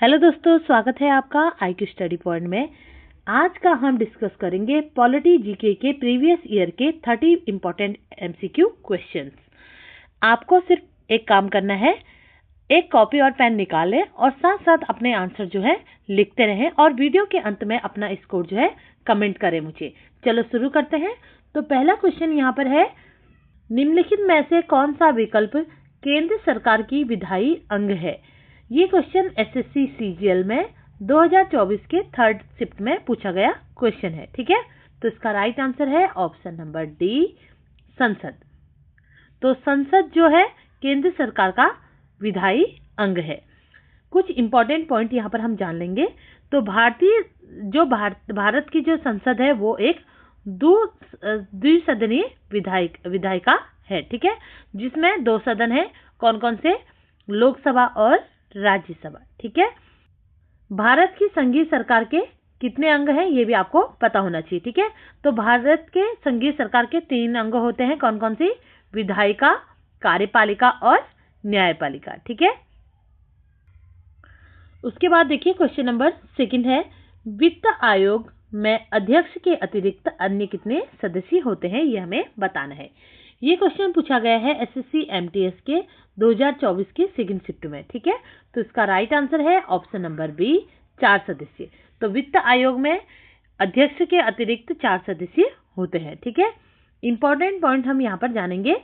Hello दोस्तों, स्वागत है आपका IQ स्टडी पॉइंट में। आज का हम डिस्कस करेंगे पॉलिटी जीके के प्रीवियस ईयर के 30 इम्पोर्टेंट MCQ क्वेश्चंस। आपको सिर्फ एक काम करना है, एक कॉपी और पेन निकालें और साथ साथ अपने आंसर जो है लिखते रहें और वीडियो के अंत में अपना स्कोर जो है कमेंट करें मुझे। चलो शुरू करते हैं। तो पहला क्वेश्चन यहाँ पर है, निम्नलिखित में से कौन सा विकल्प केंद्र सरकार की विधायी अंग है? ये क्वेश्चन SSC CGL में 2024 के थर्ड शिफ्ट में पूछा गया क्वेश्चन है। ठीक है, तो इसका राइट आंसर है ऑप्शन नंबर डी, संसद। तो संसद जो है केंद्र सरकार का विधायी अंग है। कुछ इंपॉर्टेंट पॉइंट यहाँ पर हम जान लेंगे। तो भारत की जो संसद है वो एक द्विसदनीय विधायिका है। ठीक है, जिसमें 2 सदन है। कौन कौन से? लोकसभा और राज्यसभा। ठीक है, भारत की संघीय सरकार के कितने अंग हैं ये भी आपको पता होना चाहिए। ठीक है, तो भारत के संघीय सरकार के 3 अंग होते हैं। कौन कौन सी? विधायिका, कार्यपालिका और न्यायपालिका। ठीक है, उसके बाद देखिए क्वेश्चन नंबर 2 है, वित्त आयोग में अध्यक्ष के अतिरिक्त अन्य कितने सदस्य होते हैं ये हमें बताना है। ये क्वेश्चन पूछा गया है SSC MTS के 2024 के सेकंड शिफ्ट में। ठीक है, तो इसका राइट आंसर है ऑप्शन नंबर बी, 4 सदस्य। तो वित्त आयोग में अध्यक्ष के अतिरिक्त 4 सदस्य होते हैं। ठीक है, इंपॉर्टेंट पॉइंट हम यहाँ पर जानेंगे।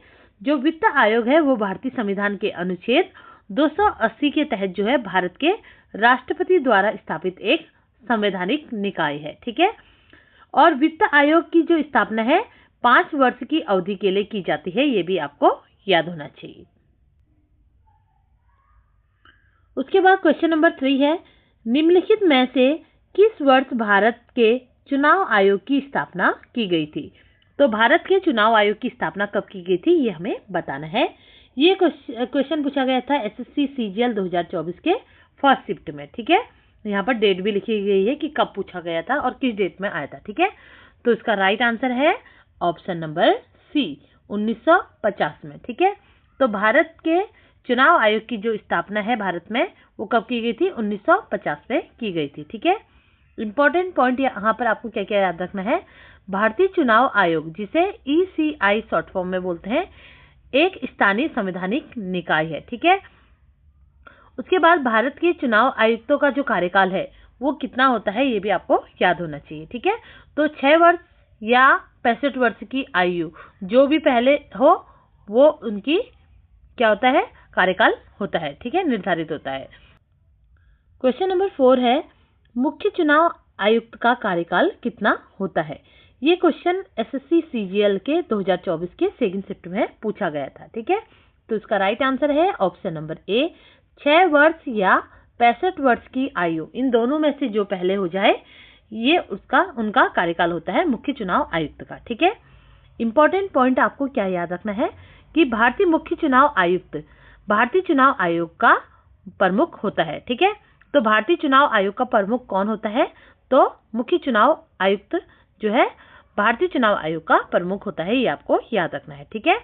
जो वित्त आयोग है वो भारतीय संविधान के अनुच्छेद 280 के तहत जो है भारत के राष्ट्रपति द्वारा स्थापित एक संवैधानिक निकाय है। ठीक है, और वित्त आयोग की जो स्थापना है 5 वर्ष की अवधि के लिए की जाती है, ये भी आपको याद होना चाहिए। उसके बाद क्वेश्चन नंबर 3 है, निम्नलिखित में से किस वर्ष भारत के चुनाव आयोग की स्थापना की गई थी? तो भारत के चुनाव आयोग की स्थापना कब की गई थी ये हमें बताना है। ये क्वेश्चन पूछा गया था SSC CGL 2024 के फर्स्ट शिफ्ट में। ठीक है, यहाँ पर डेट भी लिखी गई है कि कब पूछा गया था और किस डेट में आया था। ठीक है, तो इसका राइट आंसर है ऑप्शन नंबर सी, 1950 में। ठीक है, तो भारत के चुनाव आयोग की जो स्थापना है भारत में वो कब की गई थी? 1950 में की गई थी। ठीक है, इंपॉर्टेंट पॉइंट यहाँ पर आपको क्या क्या याद रखना है। भारतीय चुनाव आयोग, जिसे ECI शॉर्ट फॉर्म में बोलते हैं, एक स्थानीय संवैधानिक निकाय है। ठीक है, उसके बाद भारत के चुनाव आयुक्तों का जो कार्यकाल है वो कितना होता है ये भी आपको याद होना चाहिए। ठीक है, तो 6 वर्ष या 65 वर्ष की आयु जो भी पहले हो वो उनकी क्या होता है? कार्यकाल होता है। ठीक है, निर्धारित होता है। क्वेश्चन नंबर 4 है, मुख्य चुनाव आयुक्त का कार्यकाल कितना होता है? ये क्वेश्चन SSC CGL के 2024 के सेकंड शिफ्ट में पूछा गया था। ठीक है, तो इसका राइट आंसर है ऑप्शन नंबर ए, 6 वर्ष या 65 वर्ष की आयु, इन दोनों में से जो पहले हो जाए ये उनका कार्यकाल होता है मुख्य चुनाव आयुक्त का। ठीक है, इंपॉर्टेंट पॉइंट आपको क्या याद रखना है कि भारतीय मुख्य चुनाव आयुक्त भारतीय चुनाव आयोग का प्रमुख होता है। ठीक है, तो भारतीय चुनाव आयोग का प्रमुख कौन होता है? तो मुख्य चुनाव आयुक्त जो है भारतीय चुनाव आयोग का प्रमुख होता है, ये आपको याद रखना है। ठीक है,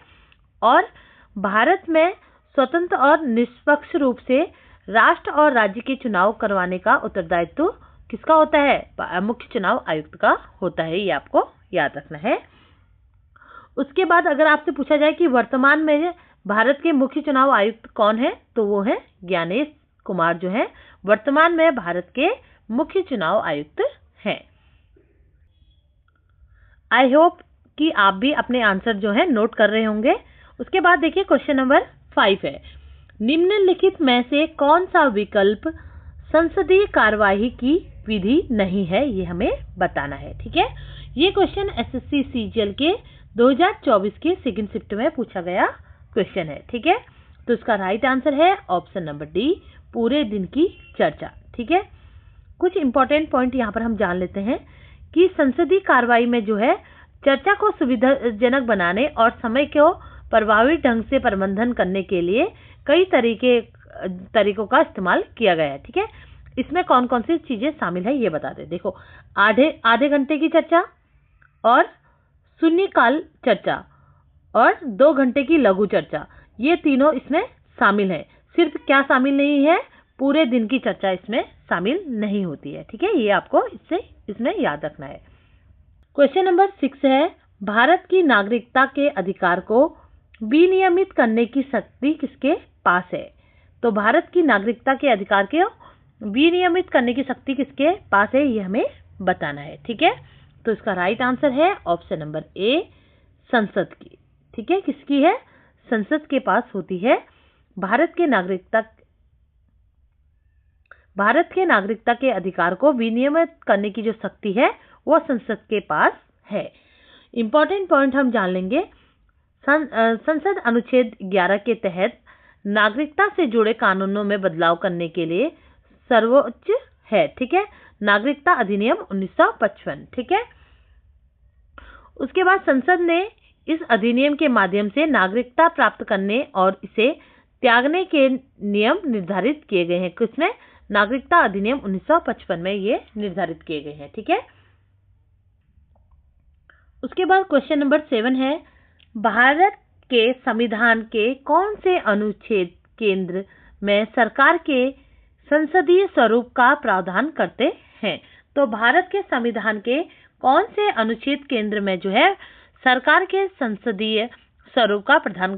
और भारत में स्वतंत्र और निष्पक्ष रूप से राष्ट्र और राज्य के चुनाव करवाने का उत्तरदायित्व किसका होता है? मुख्य चुनाव आयुक्त का होता है, ये आपको याद रखना है। उसके बाद अगर आपसे पूछा जाए कि वर्तमान में भारत के मुख्य चुनाव आयुक्त कौन है, तो वो है ज्ञानेश कुमार, जो है वर्तमान में भारत के मुख्य चुनाव आयुक्त हैं। आई होप कि आप भी अपने आंसर जो है नोट कर रहे होंगे। उसके बाद देखिए क्वेश्चन नंबर 5 है, निम्नलिखित में से कौन सा विकल्प संसदीय कार्यवाही की विधि नहीं है ये हमें बताना है। ठीक है, ये क्वेश्चन SSC CGL के 2024 के सेकंड शिफ्ट में पूछा गया क्वेश्चन है। ठीक है, तो इसका राइट आंसर है ऑप्शन नंबर डी, पूरे दिन की चर्चा। ठीक है, कुछ इंपॉर्टेंट पॉइंट यहाँ पर हम जान लेते हैं कि संसदीय कार्रवाई में जो है चर्चा को सुविधाजनक बनाने और समय को प्रभावी ढंग से प्रबंधन करने के लिए कई तरीकों का इस्तेमाल किया गया है। ठीक है, इसमें कौन कौन सी चीजें शामिल है ये बता दें। देखो, आधे घंटे की चर्चा और शून्यकाल चर्चा और 2 घंटे की लघु चर्चा, ये तीनों इसमें शामिल है। सिर्फ क्या शामिल नहीं है? पूरे दिन की चर्चा इसमें शामिल नहीं होती है। ठीक है, ये आपको इसमें याद रखना है। क्वेश्चन नंबर 6 है, भारत की नागरिकता के अधिकार को विनियमित करने की शक्ति किसके पास है? तो भारत की नागरिकता के अधिकार को विनियमित करने की शक्ति किसके पास है, ये हमें बताना है। ठीक है, तो इसका राइट आंसर है ऑप्शन नंबर ए, संसद की। ठीक है, किसकी है? संसद के पास होती है। भारत के नागरिकता के अधिकार को विनियमित करने की जो शक्ति है वो संसद के पास है। इंपॉर्टेंट पॉइंट हम जान लेंगे। संसद अनुच्छेद 11 के तहत नागरिकता से जुड़े कानूनों में बदलाव करने के लिए सर्वोच्च है। ठीक है, नागरिकता अधिनियम 1955। ठीक है, उसके बाद संसद ने इस अधिनियम के माध्यम से नागरिकता प्राप्त करने और इसे त्यागने के नियम निर्धारित किए गए हैं। किसमें? नागरिकता अधिनियम 1955 में ये निर्धारित किए गए हैं। ठीक है, उसके बाद क्वेश्चन नंबर 7 है, भारत के संविधान के कौन से अनुच्छेद केंद्र में सरकार के संसदीय स्वरूप का प्रावधान करते हैं? तो भारत के संविधान के कौन से अनुच्छेद केंद्र में जो है सरकार के संसदीय स्वरूप का प्रावधान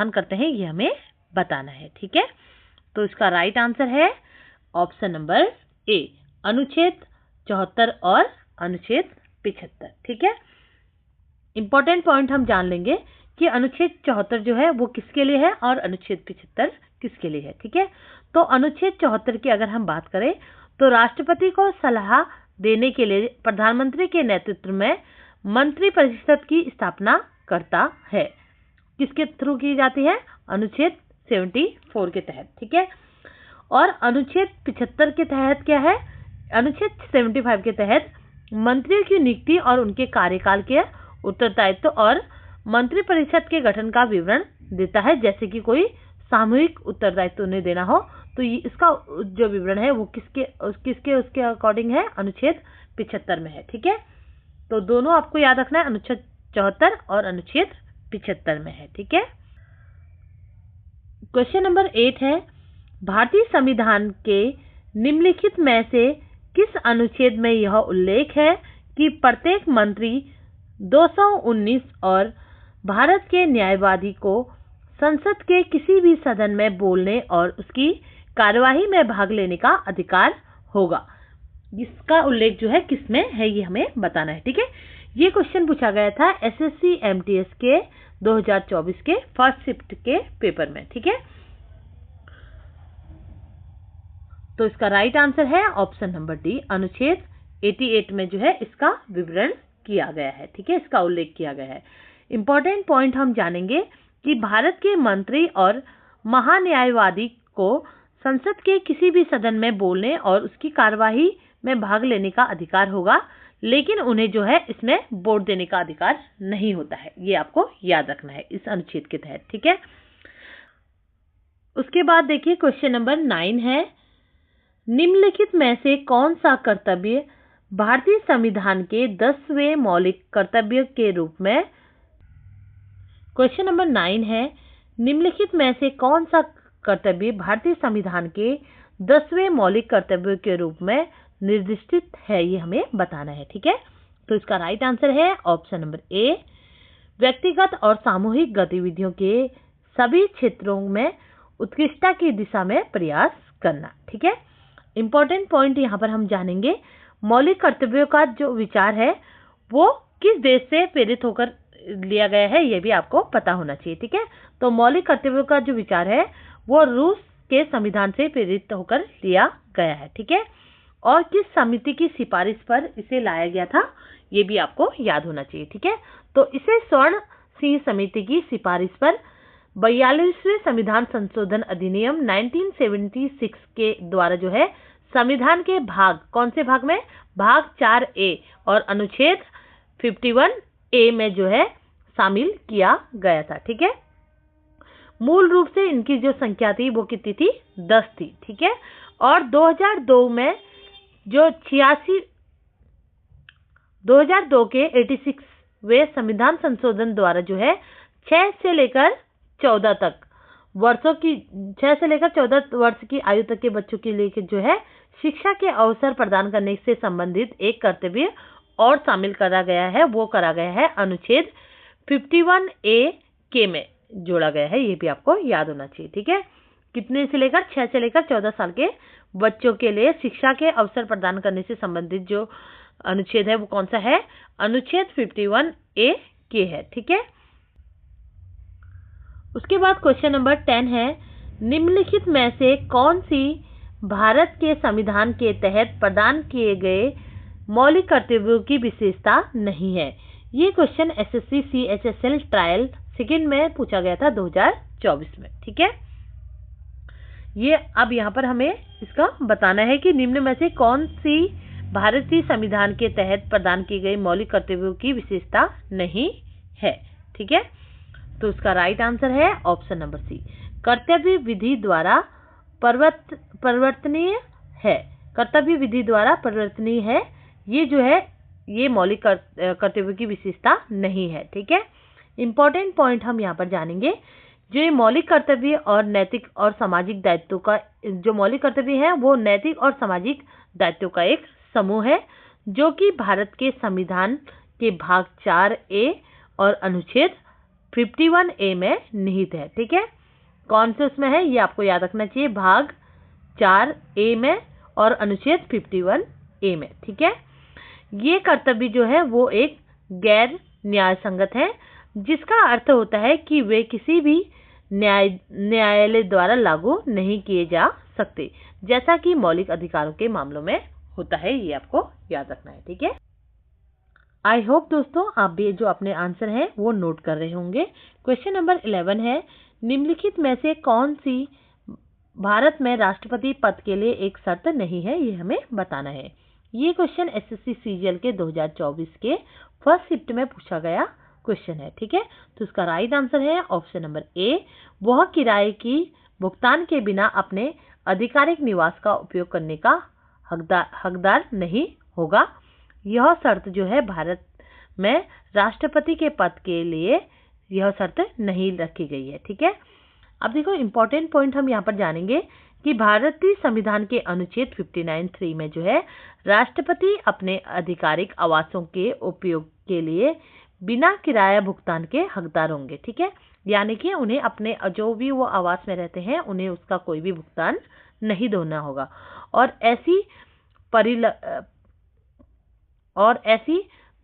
करते हैं, ये हमें बताना है। ठीक है, तो इसका राइट आंसर है ऑप्शन नंबर ए, अनुच्छेद 74 और अनुच्छेद 75। ठीक है, इंपॉर्टेंट पॉइंट हम जान लेंगे कि अनुच्छेद 74 जो है वो किसके लिए है और अनुच्छेद 75 किसके लिए है। ठीक है, तो अनुच्छेद 74 की अगर हम बात करें तो राष्ट्रपति को सलाह देने के लिए प्रधानमंत्री के नेतृत्व में मंत्रिपरिषद की स्थापना करता है। किसके थ्रू की जाती है? अनुच्छेद 74 के तहत। ठीक है, और अनुच्छेद 75 के तहत क्या है? अनुच्छेद 75 के तहत मंत्रियों की नियुक्ति और उनके कार्यकाल के उत्तरदायित्व और मंत्रिपरिषद के गठन का विवरण देता है। जैसे कि कोई सामूहिक उत्तरदायित्व उन्हें देना हो तो इसका जो विवरण है वो उसके अकॉर्डिंग है, अनुच्छेद 75 में है। ठीक है, तो दोनों आपको याद रखना है, अनुच्छेद 74 और अनुच्छेद 75 में है। ठीक है, क्वेश्चन नंबर 8 है, भारतीय संविधान के निम्नलिखित में से किस अनुच्छेद में यह उल्लेख है कि प्रत्येक मंत्री 219 और भारत के न्यायवादी को संसद के किसी भी सदन में बोलने और उसकी कार्यवाही में भाग लेने का अधिकार होगा? इसका उल्लेख जो है किसमें है, ये हमें बताना है। ठीक है, ये क्वेश्चन पूछा गया था एसएससी एमटीएस के 2024 के फर्स्ट शिफ्ट के पेपर में। ठीक है, तो इसका राइट आंसर है ऑप्शन नंबर डी, अनुच्छेद 88 में जो है इसका विवरण किया गया है। ठीक है, इसका उल्लेख किया गया है। इंपॉर्टेंट पॉइंट हम जानेंगे कि भारत के मंत्री और महान्यायवादी को संसद के किसी भी सदन में बोलने और उसकी कार्यवाही में भाग लेने का अधिकार होगा, लेकिन उन्हें जो है इसमें वोट देने का अधिकार नहीं होता है। ये आपको याद रखना है इस अनुच्छेद के तहत। ठीक है, उसके बाद देखिए क्वेश्चन नंबर 9 है, निम्नलिखित में से कौन सा कर्तव्य भारतीय संविधान के 10वें मौलिक कर्तव्य के रूप में? क्वेश्चन नंबर 9 है, निम्नलिखित में से कौन सा कर्तव्य भारतीय संविधान के 10वें मौलिक कर्तव्य के रूप में निर्दिष्टित है, ये हमें बताना है। ठीक है, तो इसका राइट आंसर है ऑप्शन नंबर ए, व्यक्तिगत और सामूहिक गतिविधियों के सभी क्षेत्रों में उत्कृष्टता की दिशा में प्रयास करना। ठीक है, इंपॉर्टेंट पॉइंट यहाँ पर हम जानेंगे, मौलिक कर्तव्यों का जो विचार है वो किस देश से प्रेरित होकर लिया गया है, ये भी आपको पता होना चाहिए। ठीक है, तो मौलिक कर्तव्यों का जो विचार है वो रूस के संविधान से प्रेरित होकर लिया गया है। ठीक है, और किस समिति की सिफारिश पर इसे लाया गया था, ये भी आपको याद होना चाहिए। ठीक है, तो इसे स्वर्ण सिंह समिति की सिफारिश पर 42वें संविधान संशोधन अधिनियम 1976 के द्वारा जो है संविधान के भाग, कौन से भाग में? भाग 4A और अनुच्छेद 51A में जो है शामिल किया गया था। ठीक है, मूल रूप से इनकी जो संख्या थी वो कितनी थी? 10 थी। ठीक है, और 2002 में जो 2002 के 86वें संविधान संशोधन द्वारा जो है 6 से लेकर 14 तक वर्षों की 6 से लेकर 14 वर्ष की आयु तक के बच्चों के लिए जो है शिक्षा के अवसर प्रदान करने से संबंधित एक कर्तव्य और शामिल करा गया है, वो करा गया है अनुच्छेद 51A के में जोड़ा गया है। ये भी आपको याद होना चाहिए, ठीक है। कितने से लेकर 6 से लेकर 14 साल के बच्चों के लिए शिक्षा के अवसर प्रदान करने से संबंधित जो अनुच्छेद है वो कौन सा है? अनुच्छेद 51A के है, ठीक है। उसके बाद क्वेश्चन नंबर 10 है, निम्नलिखित में से कौन सी भारत के संविधान के तहत प्रदान किए गए मौलिक कर्तव्यों की विशेषता नहीं है? ये question SSC CHSL trial second में पूछा गया था 2024 में, ठीक है। ये अब यहाँ पर हमें इसका बताना है कि निम्न में से कौन सी भारतीय संविधान के तहत प्रदान की गई मौलिक कर्तव्यों की विशेषता नहीं है, ठीक है। तो उसका राइट आंसर है ऑप्शन नंबर सी, कर्तव्य विधि द्वारा परिवर्तनीय है। कर्तव्य विधि द्वारा परिवर्तनीय है, ये जो है ये मौलिक कर्तव्यों की विशेषता नहीं है, ठीक है। इंपॉर्टेंट पॉइंट हम यहाँ पर जानेंगे, जो ये मौलिक कर्तव्य और नैतिक और सामाजिक दायित्वों का जो मौलिक कर्तव्य है वो नैतिक और सामाजिक दायित्वों का एक समूह है, जो कि भारत के संविधान के भाग 4A और अनुच्छेद 51A में निहित है, ठीक है। कौन से उसमें है ये आपको याद रखना चाहिए, भाग 4A में और अनुच्छेद 51A में, ठीक है। ये कर्तव्य जो है वो एक गैर न्याय संगत है, जिसका अर्थ होता है कि वे किसी भी न्यायालय द्वारा लागू नहीं किए जा सकते, जैसा कि मौलिक अधिकारों के मामलों में होता है। ये आपको याद रखना है, ठीक है। आई होप दोस्तों आप भी जो अपने आंसर हैं वो नोट कर रहे होंगे। क्वेश्चन नंबर 11 है, निम्नलिखित में से कौन सी भारत में राष्ट्रपति पद के लिए एक शर्त नहीं है? ये हमें बताना है। ये क्वेश्चन एसएससी CGL के 2024 के फर्स्ट शिफ्ट में पूछा गया क्वेश्चन है, ठीक है। तो उसका राइट आंसर है ऑप्शन नंबर ए, वह किराए की भुगतान के बिना अपने आधिकारिक निवास का उपयोग करने का हकदार नहीं होगा। यह शर्त जो है भारत में राष्ट्रपति के पद के लिए यह शर्त नहीं रखी गई है, ठीक है। अब देखो इंपॉर्टेंट पॉइंट हम यहाँ पर जानेंगे कि भारतीय संविधान के अनुच्छेद 59(3) में जो है राष्ट्रपति अपने आधिकारिक आवासों के उपयोग के लिए बिना किराया भुगतान के हकदार होंगे, ठीक है। यानी कि उन्हें अपने जो भी वो आवास में रहते हैं उन्हें उसका कोई भी भुगतान नहीं देना होगा। और ऐसी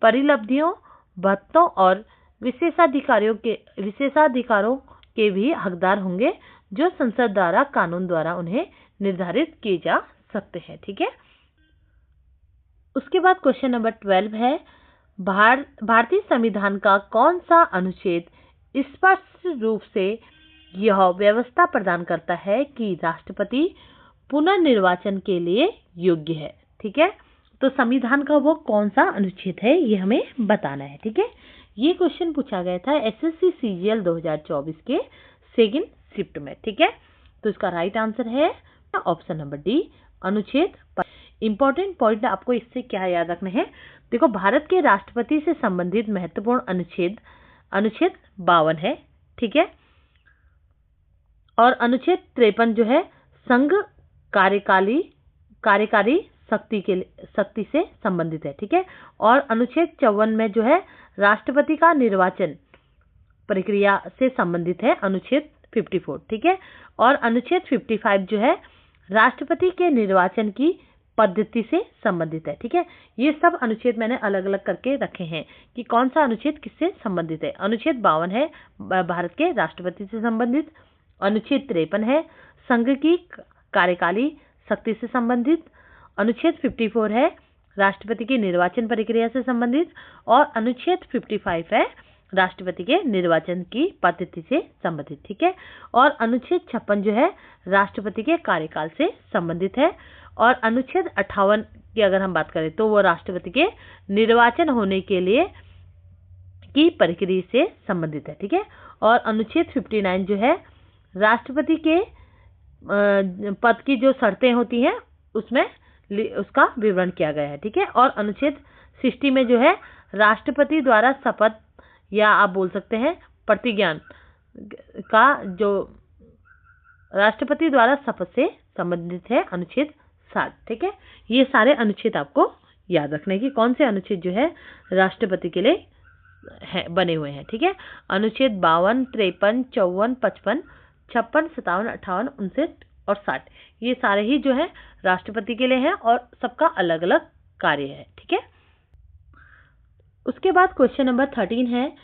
परिलब्धियों, भत्तों और विशेषाधिकारों के भी हकदार होंगे, जो संसद द्वारा कानून द्वारा उन्हें निर्धारित किए जा सकते हैं, ठीक है। उसके बाद क्वेश्चन नंबर 12 है, भारतीय संविधान का कौन सा अनुच्छेद स्पष्ट रूप से यह व्यवस्था प्रदान करता है कि राष्ट्रपति पुनर्निर्वाचन के लिए योग्य है, ठीक है। तो संविधान का वो कौन सा अनुच्छेद है ये हमें बताना है, ठीक है। ये क्वेश्चन पूछा गया था एसएससी CGL 2024 के सेकंड शिफ्ट में, ठीक है। तो इसका राइट आंसर है ऑप्शन नंबर डी, अनुच्छेद। इंपॉर्टेंट पॉइंट आपको इससे क्या याद रखना है, देखो भारत के राष्ट्रपति से संबंधित महत्वपूर्ण अनुच्छेद 52 है, ठीक है। और अनुच्छेद 53 जो है संघ कार्यकारी शक्ति से संबंधित है, ठीक है। और अनुच्छेद 54 में जो है राष्ट्रपति का निर्वाचन प्रक्रिया से संबंधित है, अनुच्छेद 54, ठीक है। और अनुच्छेद 55 जो है राष्ट्रपति के निर्वाचन की पद्धति से संबंधित है, ठीक है। ये सब अनुच्छेद मैंने अलग अलग करके रखे हैं कि कौन सा अनुच्छेद किससे संबंधित है। अनुच्छेद 52 है भारत के राष्ट्रपति से संबंधित, अनुच्छेद 53 है संघ की कार्यकारी शक्ति से संबंधित, अनुच्छेद 54 है राष्ट्रपति की निर्वाचन प्रक्रिया से संबंधित, और अनुच्छेद 55 है राष्ट्रपति के निर्वाचन की पद्धति से संबंधित, ठीक है। और अनुच्छेद 56 जो है राष्ट्रपति के कार्यकाल से संबंधित है, और अनुच्छेद 58 की अगर हम बात करें तो वो राष्ट्रपति के निर्वाचन होने के लिए की प्रक्रिया से संबंधित है, ठीक है। और अनुच्छेद 59 जो है राष्ट्रपति के पद की जो शर्तें होती हैं उसमें उसका विवरण किया गया है, ठीक है। और अनुच्छेद 60 में जो है राष्ट्रपति द्वारा शपथ या आप बोल सकते हैं प्रतिज्ञान का जो राष्ट्रपति द्वारा शपथ से संबंधित है अनुच्छेद 60। ठीक है, ये सारे अनुच्छेद आपको याद रखने की, कौन से अनुच्छेद जो है राष्ट्रपति के लिए बने हुए हैं। ठीक है, अनुच्छेद 52, 53, 54, 55, 56, 57, 58, 59 और 60, ये सारे ही जो है राष्ट्रपति के लिए हैं और सबका अलग अलग कार्य है। ठीक है, उसके बाद क्वेश्चन नंबर 13 है,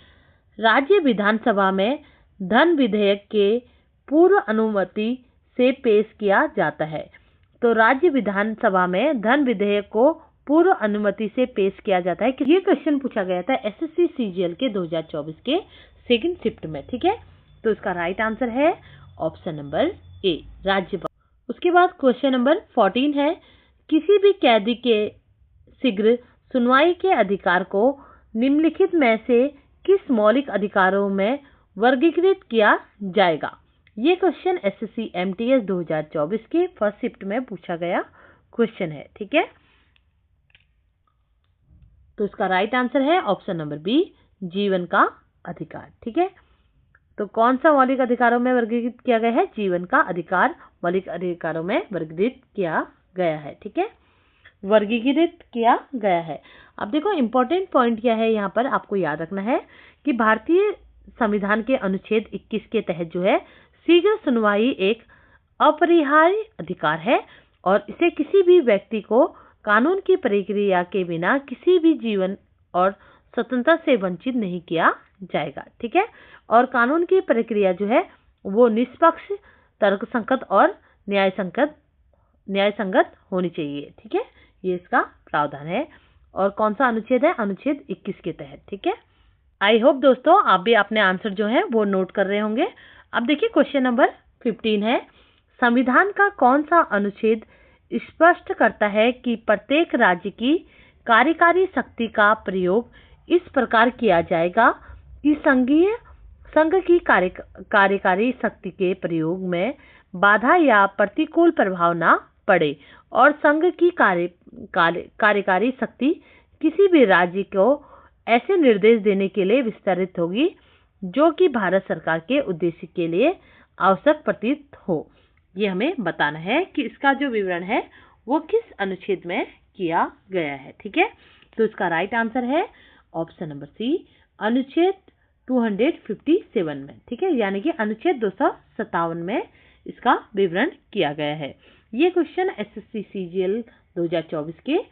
राज्य विधानसभा में धन विधेयक के पूर्व अनुमति से पेश किया जाता है। तो राज्य विधानसभा में धन विधेयक को पूर्व अनुमति से पेश किया जाता है कि ये क्वेश्चन पूछा गया था एसएससी सीजीएल के 2024 के सेकंड शिफ्ट में। ठीक है, तो इसका राइट आंसर है ऑप्शन नंबर ए, राज्यपाल। उसके बाद क्वेश्चन नंबर 14 है, किसी भी कैदी के शीघ्र सुनवाई के अधिकार को निम्नलिखित में से किस मौलिक अधिकारों में वर्गीकृत किया जाएगा। ये क्वेश्चन एसएससी एमटीएस 2024 के फर्स्ट शिफ्ट में पूछा गया क्वेश्चन है। ठीक है, तो इसका राइट आंसर है ऑप्शन नंबर बी, जीवन का अधिकार। ठीक है, तो कौन सा मौलिक अधिकारों में वर्गीकृत किया गया है, जीवन का अधिकार मौलिक अधिकारों में वर्गीकृत किया गया है। ठीक है, वर्गीकृत किया गया है। अब देखो इंपॉर्टेंट पॉइंट क्या है, यहाँ पर आपको याद रखना है कि भारतीय संविधान के अनुच्छेद 21 के तहत जो है शीघ्र सुनवाई एक अपरिहार्य अधिकार है और इसे किसी भी व्यक्ति को कानून की प्रक्रिया के बिना किसी भी जीवन और स्वतंत्रता से वंचित नहीं किया जाएगा। ठीक है, और कानून की प्रक्रिया जो है वो निष्पक्ष, तर्कसंगत और न्यायसंगत होनी चाहिए। ठीक है, ये इसका प्रावधान है। और कौन सा अनुच्छेद है, अनुच्छेद 21 के तहत। ठीक है, आई होप दोस्तों आप भी अपने आंसर जो है वो नोट कर रहे होंगे। अब देखिए क्वेश्चन नंबर 15 है, संविधान का कौन सा अनुच्छेद स्पष्ट करता है कि प्रत्येक राज्य की कार्यकारी शक्ति का प्रयोग इस प्रकार किया जाएगा कि संघ की कार्यकारी शक्ति के प्रयोग में बाधा या प्रतिकूल प्रभाव न पड़े और संघ की कार्यकारी शक्ति किसी भी राज्य को ऐसे निर्देश देने के लिए विस्तारित होगी जो कि भारत सरकार के उद्देश्य के लिए आवश्यक प्रतीत हो। ये हमें बताना है कि इसका जो विवरण है वो किस अनुच्छेद में किया गया है। ठीक है, तो इसका राइट आंसर है ऑप्शन नंबर सी, अनुच्छेद 257 में। ठीक है, यानी कि अनुच्छेद 257 में इसका विवरण किया गया है। ये क्वेश्चन एसएससी सीजीएल 2024 के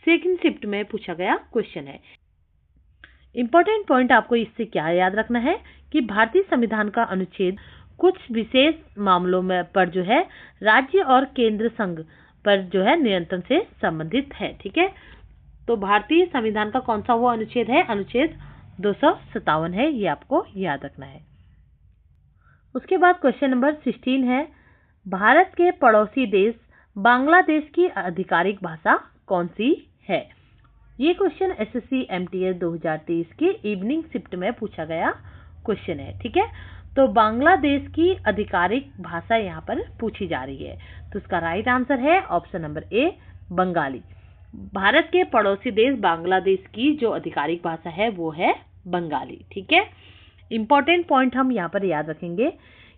सेकंड शिफ्ट में पूछा गया क्वेश्चन है। इंपॉर्टेंट पॉइंट आपको इससे क्या याद रखना है कि भारतीय संविधान का अनुच्छेद कुछ विशेष मामलों में पर जो है राज्य और केंद्र संघ पर जो है नियंत्रण से संबंधित है। ठीक है, तो भारतीय संविधान का कौन सा वो अनुच्छेद है, अनुच्छेद 257 है, ये आपको याद रखना है। उसके बाद क्वेश्चन नंबर 16 है, भारत के पड़ोसी देश बांग्लादेश की आधिकारिक भाषा कौन सी है। ये क्वेश्चन एसएससी एमटीएस 2023 के इवनिंग शिफ्ट में पूछा गया क्वेश्चन है। ठीक है, तो बांग्लादेश की आधिकारिक भाषा यहाँ पर पूछी जा रही है, तो इसका राइट आंसर है option number A, Bengali. Bharat के पड़ोसी देश बांग्लादेश की जो आधिकारिक भाषा है वो है बंगाली। ठीक है, इंपॉर्टेंट पॉइंट हम यहाँ पर याद रखेंगे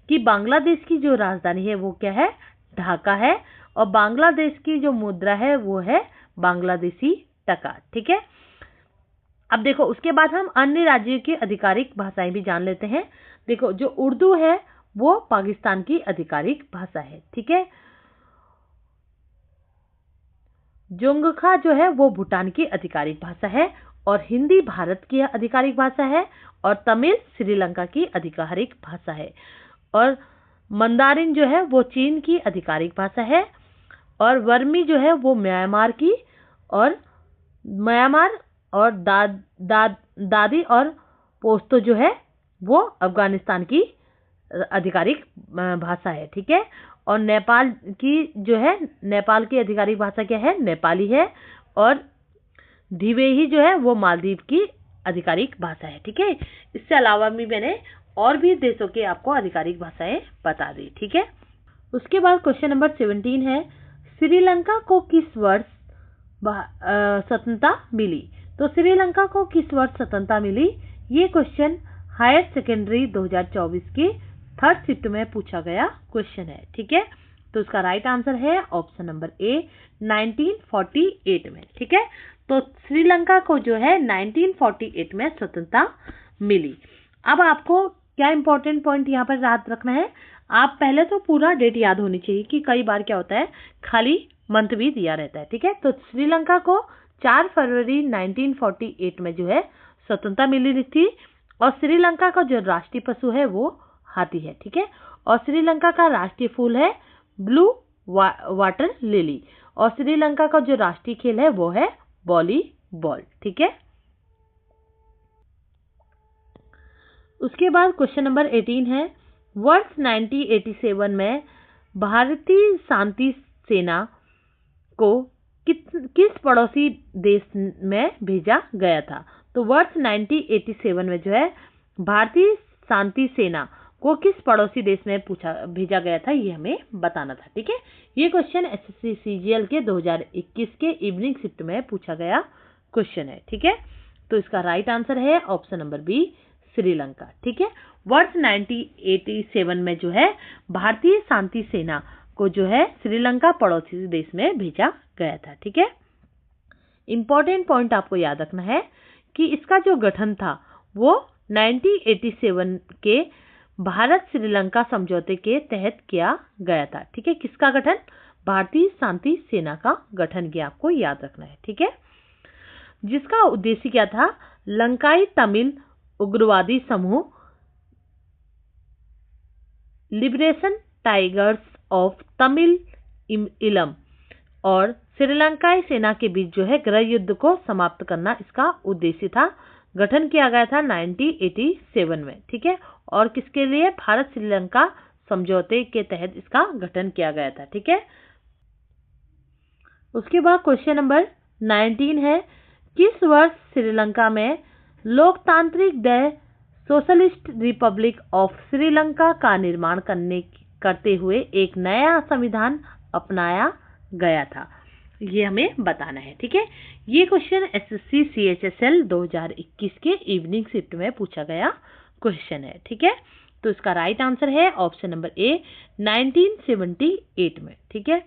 कि बांग्लादेश की जो राजधानी है वो क्या है, ढाका है, और बांग्लादेश की जो मुद्रा है वो है बांग्लादेशी टका। ठीक है, अब देखो उसके बाद हम अन्य राज्यों की आधिकारिक भाषाएं भी जान लेते हैं। देखो जो उर्दू है वो पाकिस्तान की आधिकारिक भाषा है। ठीक है, जोंगखा जो है वो भूटान की आधिकारिक भाषा है और हिंदी भारत की आधिकारिक भाषा है और तमिल श्रीलंका की आधिकारिक भाषा है और मंदारिन जो है वो चीन की आधिकारिक भाषा है और वर्मी जो है वो म्यांमार की और दादी और पोस्तो जो है वो अफगानिस्तान की आधिकारिक भाषा है। ठीक है, और नेपाल की जो है, नेपाल की आधिकारिक भाषा क्या है, नेपाली है और धिवेही जो है वो मालदीव की आधिकारिक भाषा है। ठीक है, इससे अलावा भी मैंने और भी देशों के आपको आधिकारिक भाषाएं बता दी। ठीक है, उसके बाद क्वेश्चन नंबर 17 है, श्रीलंका को किस वर्ष स्वतंत्रता मिली। तो श्रीलंका को किस वर्ष स्वतंत्रता मिली, ये क्वेश्चन हायर सेकेंडरी 2024 के थर्ड शिफ्ट में पूछा गया क्वेश्चन है। ठीक है, तो इसका राइट आंसर है ऑप्शन नंबर ए 1948 में। ठीक है, तो श्रीलंका को जो है 1948 में स्वतंत्रता मिली। अब आपको क्या इंपॉर्टेंट पॉइंट यहाँ पर याद रखना है, आप पहले तो पूरा डेट याद होनी चाहिए कि कई बार क्या होता है खाली मंथ भी दिया रहता है। ठीक है, तो श्रीलंका को 4 फरवरी 1948 में जो है स्वतंत्रता मिली थी और श्रीलंका का जो राष्ट्रीय पशु है वो हाथी है। ठीक है, और श्रीलंका का राष्ट्रीय फूल है ब्लू वाटर लिली और श्रीलंका का जो राष्ट्रीय खेल है वो है वॉलीबॉल। ठीक है, उसके बाद क्वेश्चन नंबर 18 है, वर्ष 1987 में भारतीय शांति सेना को किस पड़ोसी देश में भेजा गया था? तो वर्ष 1987 में जो है भारतीय शांति सेना को किस पड़ोसी देश में भेजा गया था, ये हमें बताना था। ठीक है, ये क्वेश्चन एसएससी सीजीएल के 2021 के इवनिंग शिफ्ट में पूछा गया क्वेश्चन है। ठीक है, तो इसका राइट आंसर है ऑप्शन नंबर बी श्रीलंका। ठीक है, वर्ष 1987 में जो है भारतीय शांति सेना को जो है श्रीलंका पड़ोसी देश में भेजा गया था। ठीक है, इंपॉर्टेंट पॉइंट आपको याद रखना है कि इसका जो गठन था वो 1987 के भारत श्रीलंका समझौते के तहत किया गया था। ठीक है, किसका गठन? भारतीय शांति सेना का गठन किया, आपको याद रखना है। ठीक है, जिसका उद्देश्य क्या था? लंकाई तमिल उग्रवादी समूह लिबरेशन टाइगर्स ऑफ तमिल इलम और श्रीलंकाई सेना के बीच जो है गृह युद्ध को समाप्त करना इसका उद्देश्य था। गठन किया गया था 1987 में। ठीक है, और किसके लिए? भारत श्रीलंका समझौते के तहत इसका गठन किया गया था। ठीक है, उसके बाद क्वेश्चन नंबर 19 है, किस वर्ष श्रीलंका में लोकतांत्रिक the socialist Republic of Sri Lanka का निर्माण करते हुए एक नया संविधान अपनाया गया था? ये हमें बताना है। ठीक है, ये क्वेश्चन एसएससी सीएचएसएल 2021 के इवनिंग शिफ्ट में पूछा गया क्वेश्चन है। ठीक है, तो इसका राइट आंसर है ऑप्शन नंबर ए 1978 में। ठीक है,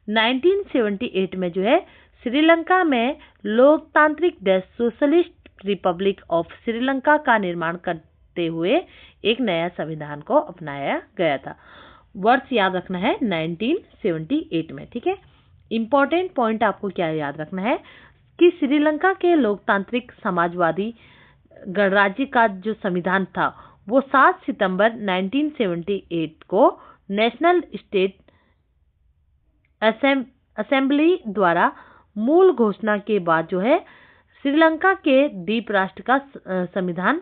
1978 में जो है श्रीलंका में लोकतांत्रिक the socialist Republic of Sri Lanka का निर्माण करते हुए एक नया संविधान को अपनाया गया था। वर्ष याद रखना है 1978 में। ठीक है, इंपॉर्टेंट पॉइंट आपको क्या याद रखना है कि श्रीलंका के लोकतांत्रिक समाजवादी गणराज्य का जो संविधान था वो 7 सितंबर 1978 को नेशनल स्टेट असेंबली द्वारा मूल घोषणा के बाद जो है श्रीलंका के द्वीप राष्ट्र का संविधान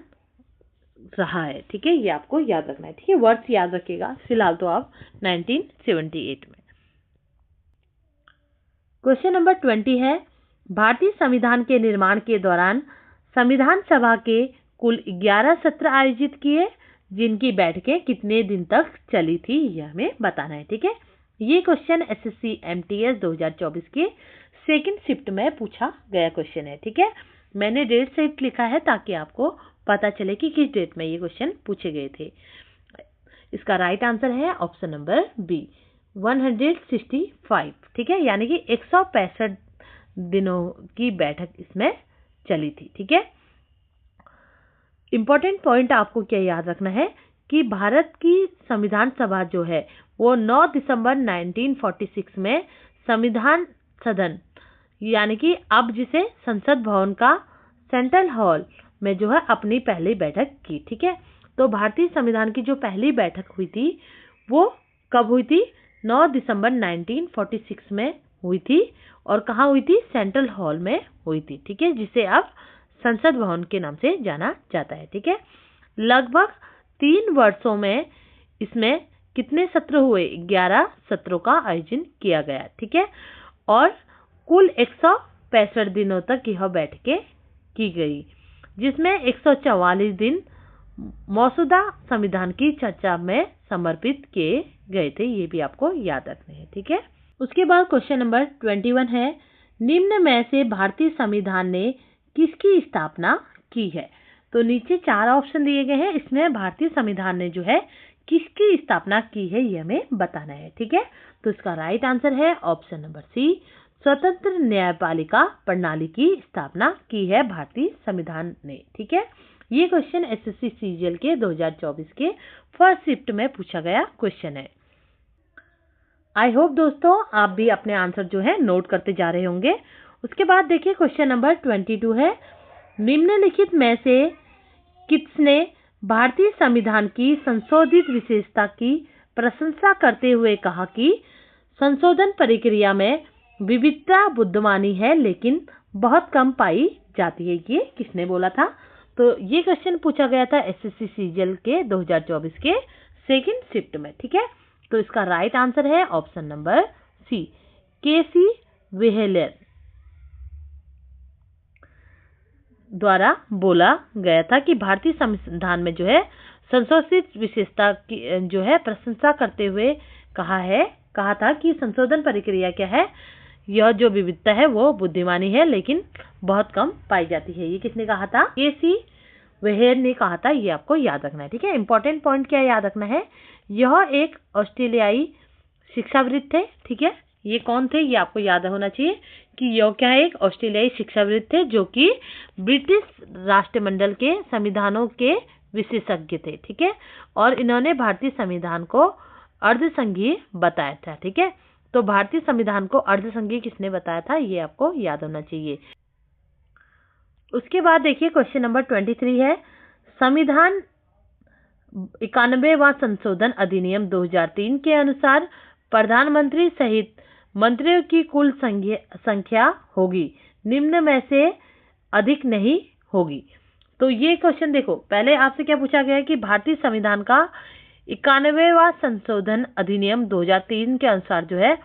रहा है। ठीक है, ये आपको याद रखना है। ठीक है, वर्ष याद रखिएगा, फिलहाल तो आप 1978 में। क्वेश्चन नंबर 20 है, भारतीय संविधान के निर्माण के दौरान संविधान सभा के कुल 11 सत्र आयोजित किए, जिनकी बैठकें कितने दिन तक चली थी, यह हमें बताना है। ठीक है, ये क्वेश्चन एसएससी एमटीएस 2024 के सेकंड शिफ्ट में पूछा गया क्वेश्चन है। ठीक है, मैंने डेट सेट लिखा है ताकि आपको पता चले कि किस डेट में ये क्वेश्चन पूछे गए थे। इसका राइट आंसर है ऑप्शन नंबर बी 165। ठीक है, यानी कि 165 दिनों की बैठक इसमें चली थी। ठीक है, इंपॉर्टेंट पॉइंट आपको क्या याद रखना है कि भारत की संविधान सभा जो है वो 9 दिसंबर 1946 में संविधान सदन यानी कि अब जिसे संसद भवन का सेंट्रल हॉल में जो है अपनी पहली बैठक की। ठीक है, तो भारतीय संविधान की जो पहली बैठक हुई थी वो कब हुई थी? 9 दिसंबर 1946 में हुई थी और कहाँ हुई थी? सेंट्रल हॉल में हुई थी। ठीक है, जिसे अब संसद भवन के नाम से जाना जाता है। ठीक है, लगभग 3 वर्षों में इसमें कितने सत्र हुए? 11 सत्रों का आयोजन किया गया। ठीक है, और कुल 165 दिनों तक यह बैठकें की गई, जिसमें 144 दिन मौजूदा संविधान की चर्चा में समर्पित किए गए थे। ये भी आपको याद रखने हैं। ठीक है, उसके बाद क्वेश्चन नंबर 21 है, निम्न में से भारतीय संविधान ने किसकी स्थापना की है? तो नीचे 4 ऑप्शन दिए गए हैं, इसमें भारतीय संविधान ने जो है किसकी स्थापना की है ये हमें बताना है। ठीक है, तो इसका राइट आंसर है ऑप्शन नंबर सी, स्वतंत्र न्यायपालिका प्रणाली की स्थापना की है भारतीय संविधान ने। ठीक है, ये क्वेश्चन एसएससी सीजीएल के 2024 के फर्स्ट शिफ्ट में पूछा गया क्वेश्चन है। आई होप दोस्तों आप भी अपने आंसर जो है नोट करते जा रहे होंगे। उसके बाद देखिए क्वेश्चन नंबर 22 है, निम्नलिखित में से किसने भारतीय संविधान की संशोधित विशेषता की प्रशंसा करते हुए कहा कि संशोधन प्रक्रिया में विविधता बुद्धिमानी है लेकिन बहुत कम पाई जाती है। ये किसने बोला था? तो ये क्वेश्चन पूछा गया था एसएससी सीजीएल के 2024 के सेकंड शिफ्ट में। ठीक है, तो इसका राइट आंसर है ऑप्शन नंबर सी, केसी वेहलेर द्वारा बोला गया था कि भारतीय संविधान में जो है संशोधित विशेषता की जो है प्रशंसा करते हुए कहा था कि संशोधन प्रक्रिया क्या है, यह जो विविधता है वो बुद्धिमानी है लेकिन बहुत कम पाई जाती है। ये किसने कहा था? केसी वेहलेर ने कहा था। ये आपको याद रखना है। ठीक है, इंपॉर्टेंट पॉइंट क्या याद रखना है, यह एक ऑस्ट्रेलियाई शिक्षाविद थे। ठीक है, ये कौन थे ये आपको याद होना चाहिए कि यह क्या है, एक ऑस्ट्रेलियाई शिक्षाविद थे जो कि ब्रिटिश राष्ट्रमंडल के संविधानों के विशेषज्ञ थे। ठीक है, और इन्होंने भारतीय संविधान को अर्धसंघीय बताया था। ठीक है, तो भारतीय संविधान को अर्धसंघीय किसने बताया था ये आपको याद होना चाहिए। उसके बाद देखिए क्वेश्चन नंबर 23 है, संविधान 91वां संशोधन अधिनियम 2003 के अनुसार प्रधानमंत्री सहित मंत्रियों की कुल संख्या होगी, निम्न में से अधिक नहीं होगी। तो ये क्वेश्चन देखो, पहले आपसे क्या पूछा गया है कि भारतीय संविधान का 91वां संशोधन अधिनियम 2003 के अनुसार जो है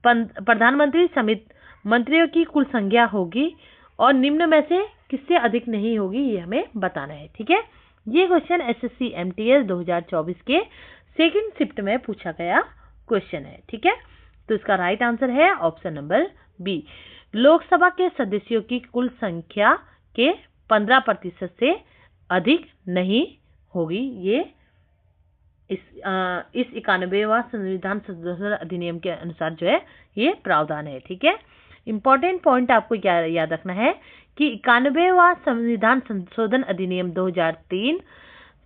प्रधानमंत्री समेत मंत्रियों की कुल संख्या होगी और निम्न में से किससे अधिक नहीं होगी ये हमें बताना है। ठीक है, ये क्वेश्चन एसएससी एमटीएस 2024 के सेकंड शिफ्ट में पूछा गया क्वेश्चन है। ठीक है, तो इसका राइट आंसर है ऑप्शन नंबर बी, लोकसभा के सदस्यों की कुल संख्या के 15% से अधिक नहीं होगी। ये इस 91वां संविधान संशोधन अधिनियम के अनुसार जो है ये प्रावधान है। ठीक है, इंपॉर्टेंट पॉइंट आपको क्या याद रखना है कि 91वां संविधान संशोधन अधिनियम 2003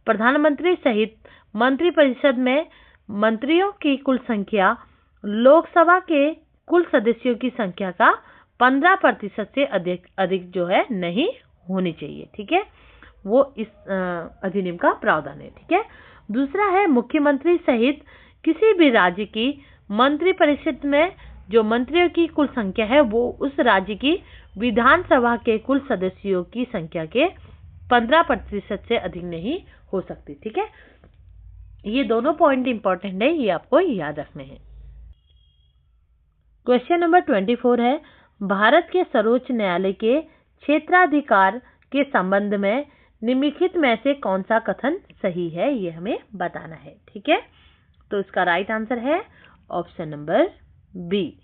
प्रधानमंत्री सहित मंत्रिपरिषद में मंत्रियों की कुल संख्या लोकसभा के कुल सदस्यों की संख्या का 15% से अधिक जो है नहीं होनी चाहिए। ठीक है, वो इस अधिनियम का प्रावधान है। ठीक है, दूसरा है मुख्यमंत्री सहित किसी भी राज्य की मंत्रिपरिषद में जो मंत्रियों की कुल संख्या है वो उस राज्य की विधानसभा के कुल सदस्यों की संख्या के 15% से अधिक नहीं हो सकती। ठीक है, ये दोनों पॉइंट इंपॉर्टेंट है, ये आपको याद रखने हैं। क्वेश्चन नंबर 24 है, भारत के सर्वोच्च न्यायालय के क्षेत्राधिकार के संबंध में निम्नलिखित में से कौन सा कथन सही है ये हमें बताना है। ठीक है, तो इसका राइट आंसर है ऑप्शन नंबर बी,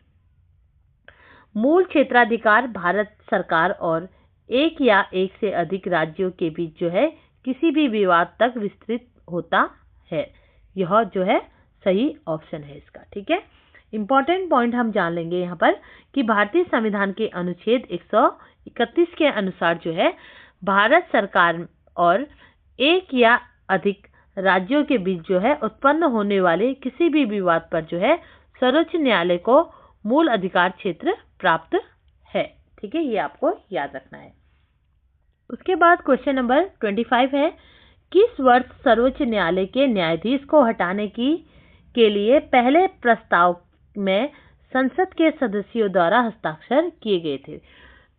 मूल क्षेत्राधिकार भारत सरकार और एक या एक से अधिक राज्यों के बीच जो है किसी भी विवाद तक विस्तृत होता है। यह जो है सही ऑप्शन है इसका। ठीक है, इंपॉर्टेंट पॉइंट हम जान लेंगे यहाँ पर कि भारतीय संविधान के अनुच्छेद 131 के अनुसार जो है भारत सरकार और एक या अधिक राज्यों के बीच जो है उत्पन्न होने वाले किसी भी विवाद पर जो है सर्वोच्च न्यायालय को मूल अधिकार क्षेत्र प्राप्त है। ठीक है, ये आपको याद रखना है। उसके बाद क्वेश्चन नंबर 25 है, किस वर्ष सर्वोच्च न्यायालय के न्यायाधीश को हटाने के लिए पहले प्रस्ताव में संसद के सदस्यों द्वारा हस्ताक्षर किए गए थे?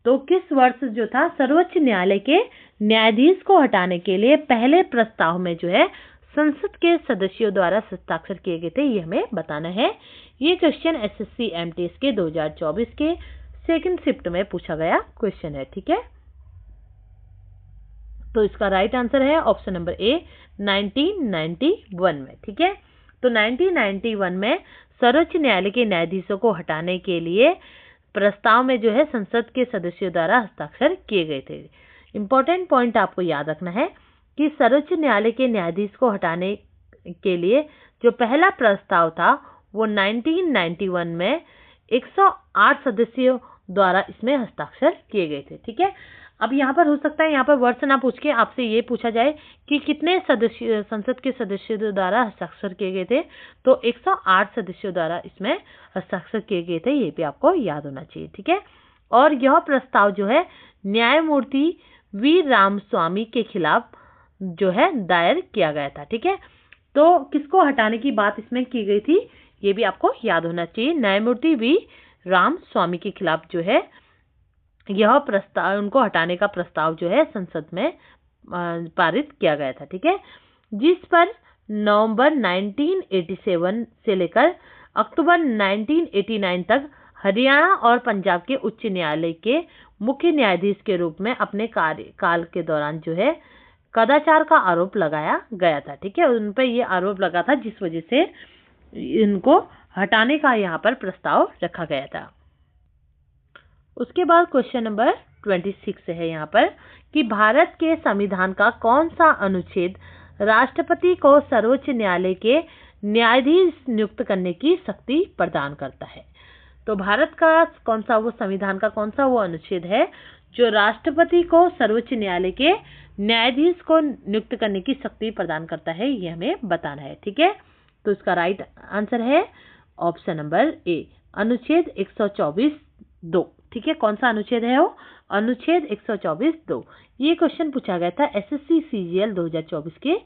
तो किस वर्ष जो था सर्वोच्च न्यायालय के न्यायाधीश को हटाने के लिए पहले प्रस्ताव में जो है संसद के सदस्यों द्वारा हस्ताक्षर किए गए थे, ये हमें बताना है। ये क्वेश्चन एसएससी एमटीएस के 2024 के सेकंड शिफ्ट में पूछा गया क्वेश्चन है। ठीक है, तो इसका राइट आंसर है ऑप्शन नंबर ए, 1991 में। ठीक है, तो 1991 में सर्वोच्च न्यायालय के न्यायाधीशों को हटाने के लिए प्रस्ताव में जो है संसद के सदस्यों द्वारा हस्ताक्षर किए गए थे। इंपॉर्टेंट पॉइंट आपको याद रखना है कि सर्वोच्च न्यायालय के न्यायाधीश को हटाने के लिए जो पहला प्रस्ताव था वो 1991 में 108 सदस्यों द्वारा इसमें हस्ताक्षर किए गए थे। ठीक है, अब यहाँ पर हो सकता है यहाँ पर वर्ष ना पूछ के आपसे ये पूछा जाए कि कितने सदस्य संसद के सदस्यों द्वारा हस्ताक्षर किए गए थे, तो 108 सदस्यों द्वारा इसमें हस्ताक्षर किए गए थे, ये भी आपको याद होना चाहिए। ठीक है, और यह प्रस्ताव जो है न्यायमूर्ति वी रामस्वामी के खिलाफ जो है दायर किया गया था। ठीक है, तो किसको हटाने की बात इसमें की गई थी, ये भी आपको याद होना चाहिए। न्यायमूर्ति वी रामस्वामी के खिलाफ जो है यह प्रस्ताव, उनको हटाने का प्रस्ताव जो है संसद में पारित किया गया था। ठीक है, जिस पर नवंबर 1987 से लेकर अक्टूबर 1989 तक हरियाणा और पंजाब के उच्च न्यायालय के मुख्य न्यायाधीश के रूप में अपने कार्यकाल के दौरान जो है कदाचार का आरोप लगाया गया था। ठीक है, उन पर यह आरोप लगा था जिस वजह से इनको हटाने का यहाँ पर प्रस्ताव रखा गया था। उसके बाद क्वेश्चन नंबर 26 है यहाँ पर कि भारत के संविधान का कौन सा अनुच्छेद राष्ट्रपति को सर्वोच्च न्यायालय के न्यायाधीश नियुक्त करने की शक्ति प्रदान करता है। तो भारत का कौन सा वो संविधान का कौन सा वो अनुच्छेद है जो राष्ट्रपति को सर्वोच्च न्यायालय के न्यायाधीश को नियुक्त करने की शक्ति प्रदान करता है, ये हमें बताना है। ठीक है, तो इसका राइट आंसर है ऑप्शन नंबर ए, अनुच्छेद 124(2). ठीक है, कौन सा अनुच्छेद है वो, अनुच्छेद 124(2). ये क्वेश्चन पूछा गया था एसएससी सीजीएल 2024 के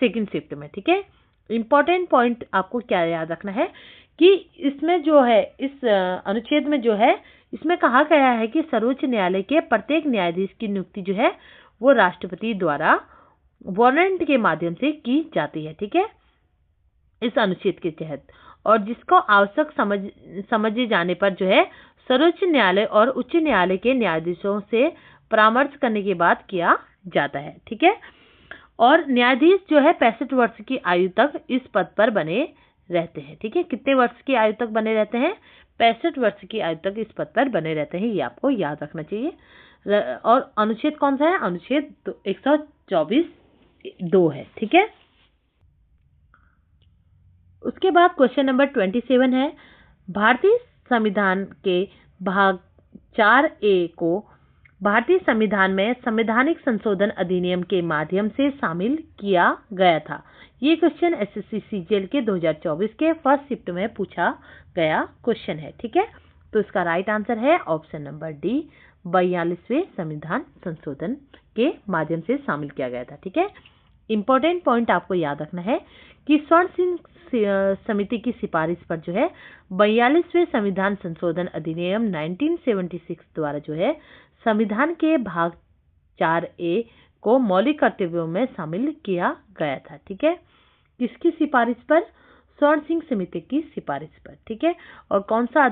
सेकंड शिफ्ट में। ठीक है, इंपॉर्टेंट पॉइंट आपको क्या याद रखना है कि इसमें जो है, इस अनुच्छेद में जो है, इसमें कहा गया है कि सर्वोच्च न्यायालय के प्रत्येक न्यायाधीश की नियुक्ति जो है वो राष्ट्रपति द्वारा वारंट के माध्यम से की जाती है। ठीक है, इस अनुच्छेद के तहत, और जिसको आवश्यक समझे जाने पर जो है सर्वोच्च न्यायालय और उच्च न्यायालय के न्यायाधीशों से परामर्श करने के बाद किया जाता है। ठीक है, और न्यायाधीश जो है 65 वर्ष की आयु तक इस पद पर बने रहते हैं। ठीक है, कितने वर्ष की आयु तक बने रहते हैं, 65 वर्ष की आयु तक इस पद पर बने रहते हैं, ये आपको याद रखना चाहिए। और अनुच्छेद कौन सा है, अनुच्छेद 124(2) है। ठीक है, उसके बाद क्वेश्चन नंबर 27 है, भारतीय संविधान के भाग 4A को भारतीय संविधान में संवैधानिक संशोधन अधिनियम के माध्यम से शामिल किया गया था। ये क्वेश्चन एसएससी सीजीएल के 2024 के फर्स्ट शिफ्ट में पूछा गया क्वेश्चन है। ठीक है, तो इसका राइट आंसर है ऑप्शन नंबर डी, 42वें संविधान संशोधन के माध्यम से शामिल किया गया था। ठीक है, इंपॉर्टेंट पॉइंट आपको याद रखना है कि स्वर्ण सिंह समिति की सिफारिश पर जो है 42वें संविधान संशोधन अधिनियम 1976 द्वारा जो है संविधान के भाग 4A को मौलिक कर्तव्यों में शामिल किया गया था। ठीक है, किसकी सिफारिश पर, स्वर्ण सिंह समिति की सिफारिश पर। ठीक है, और कौन सा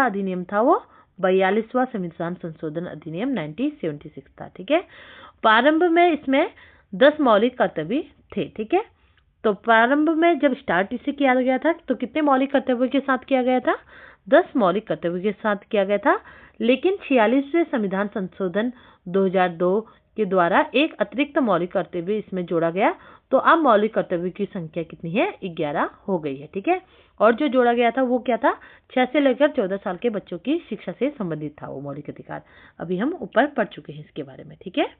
अधिनियम था वो, 42वां संविधान संशोधन अधिनियम 1976 था। ठीक है, प्रारंभ में इसमें 10 मौलिक कर्तव्य थे। ठीक है, तो प्रारंभ में जब स्टार्ट इसे किया गया था तो कितने मौलिक कर्तव्यों के साथ किया गया था, 10 मौलिक कर्तव्यों के साथ किया गया था। लेकिन 46वें संविधान संशोधन 2002 के द्वारा एक अतिरिक्त मौलिक कर्तव्य इसमें जोड़ा गया, तो अब मौलिक कर्तव्यों की संख्या कितनी है, 11 हो गई है। ठीक है, और जो जोड़ा गया था वो क्या था, 6 से लेकर 14 साल के बच्चों की शिक्षा से संबंधित था वो मौलिक अधिकार। अभी हम ऊपर पढ़ चुके हैं इसके बारे में। ठीक है,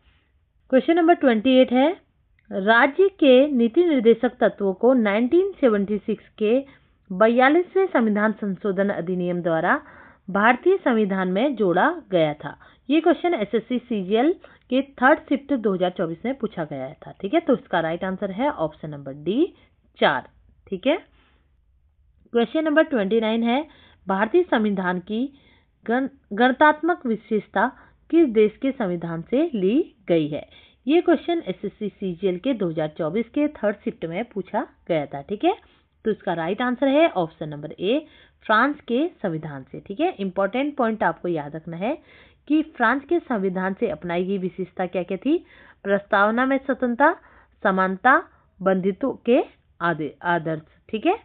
क्वेश्चन नंबर 28 है, राज्य के नीति निर्देशक तत्वों को 1976 के 42वें संविधान संशोधन अधिनियम द्वारा भारतीय संविधान में जोड़ा गया था। ये क्वेश्चन एसएससी सीजीएल के थर्ड शिफ्ट 2024 में पूछा गया था। ठीक है, तो इसका राइट आंसर है ऑप्शन नंबर डी, 4। ठीक है, क्वेश्चन नंबर 29 है, भारतीय संविधान की गणतात्मक विशेषता किस देश के संविधान से ली गई है। ये क्वेश्चन एसएससी सीजीएल के 2024 के थर्ड शिफ्ट में पूछा गया था। ठीक है, तो इसका राइट आंसर है ऑप्शन नंबर ए, फ्रांस के संविधान से। ठीक है, इंपॉर्टेंट पॉइंट आपको याद रखना है कि फ्रांस के संविधान से अपनाई गई विशेषता क्या क्या थी, प्रस्तावना में स्वतंत्रता, समानता, बंधुत्व के आदर्श। ठीक है,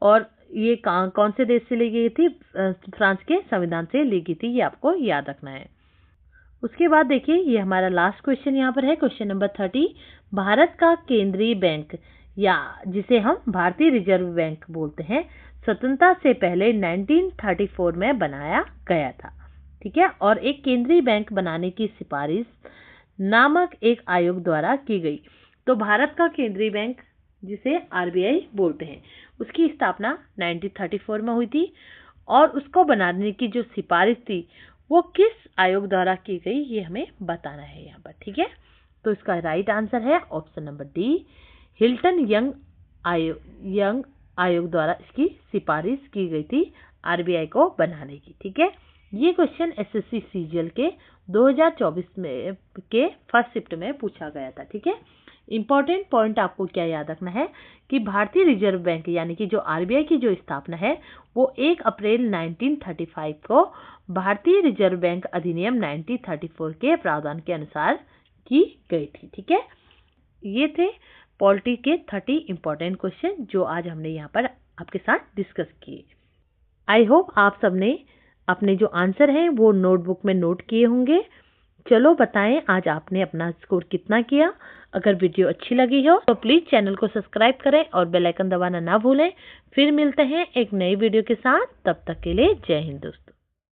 और ये कौन से देश से ली गई थी, फ्रांस के संविधान से ली गई थी, ये आपको याद रखना है। उसके बाद देखिए ये हमारा लास्ट क्वेश्चन यहाँ पर है, क्वेश्चन नंबर 30। भारत का केंद्रीय बैंक या जिसे हम भारतीय रिजर्व बैंक बोलते हैं, स्वतंत्रता से पहले 1934 में बनाया गया था। ठीक है, और एक केंद्रीय बैंक बनाने की सिफारिश नामक एक आयोग द्वारा की गई। तो भारत का केंद्रीय बैंक जिसे आरबीआई बोलते हैं, उसकी स्थापना 1934 में हुई थी और उसको बनाने की जो सिफारिश थी वो किस आयोग द्वारा की गई, ये हमें बताना है यहाँ पर। ठीक है, तो इसका राइट आंसर है option number D, Hilton young आयोग द्वारा इसकी सिफारिश की गई थी आरबीआई को बनाने की। ठीक है, ये क्वेश्चन एसएससी सीजीएल के 2024 में के फर्स्ट शिफ्ट में पूछा गया था। ठीक है, इंपॉर्टेंट पॉइंट आपको क्या याद रखना है कि भारतीय रिजर्व बैंक यानी कि जो आरबीआई की जो स्थापना है वो 1 अप्रैल 1935 को भारतीय रिजर्व बैंक अधिनियम 1934 के प्रावधान के अनुसार की गई थी। ठीक है, ये थे पॉलिटी के 30 इंपॉर्टेंट क्वेश्चन जो आज हमने यहाँ पर आपके साथ डिस्कस किए। आई होप आप सबने अपने जो आंसर हैं वो नोटबुक में नोट किए होंगे। चलो बताएं आज आपने अपना स्कोर कितना किया। अगर वीडियो अच्छी लगी हो तो प्लीज चैनल को सब्सक्राइब करें और बेल आइकन दबाना ना भूलें। फिर मिलते हैं एक नई वीडियो के साथ, तब तक के लिए जय हिंद दोस्तों।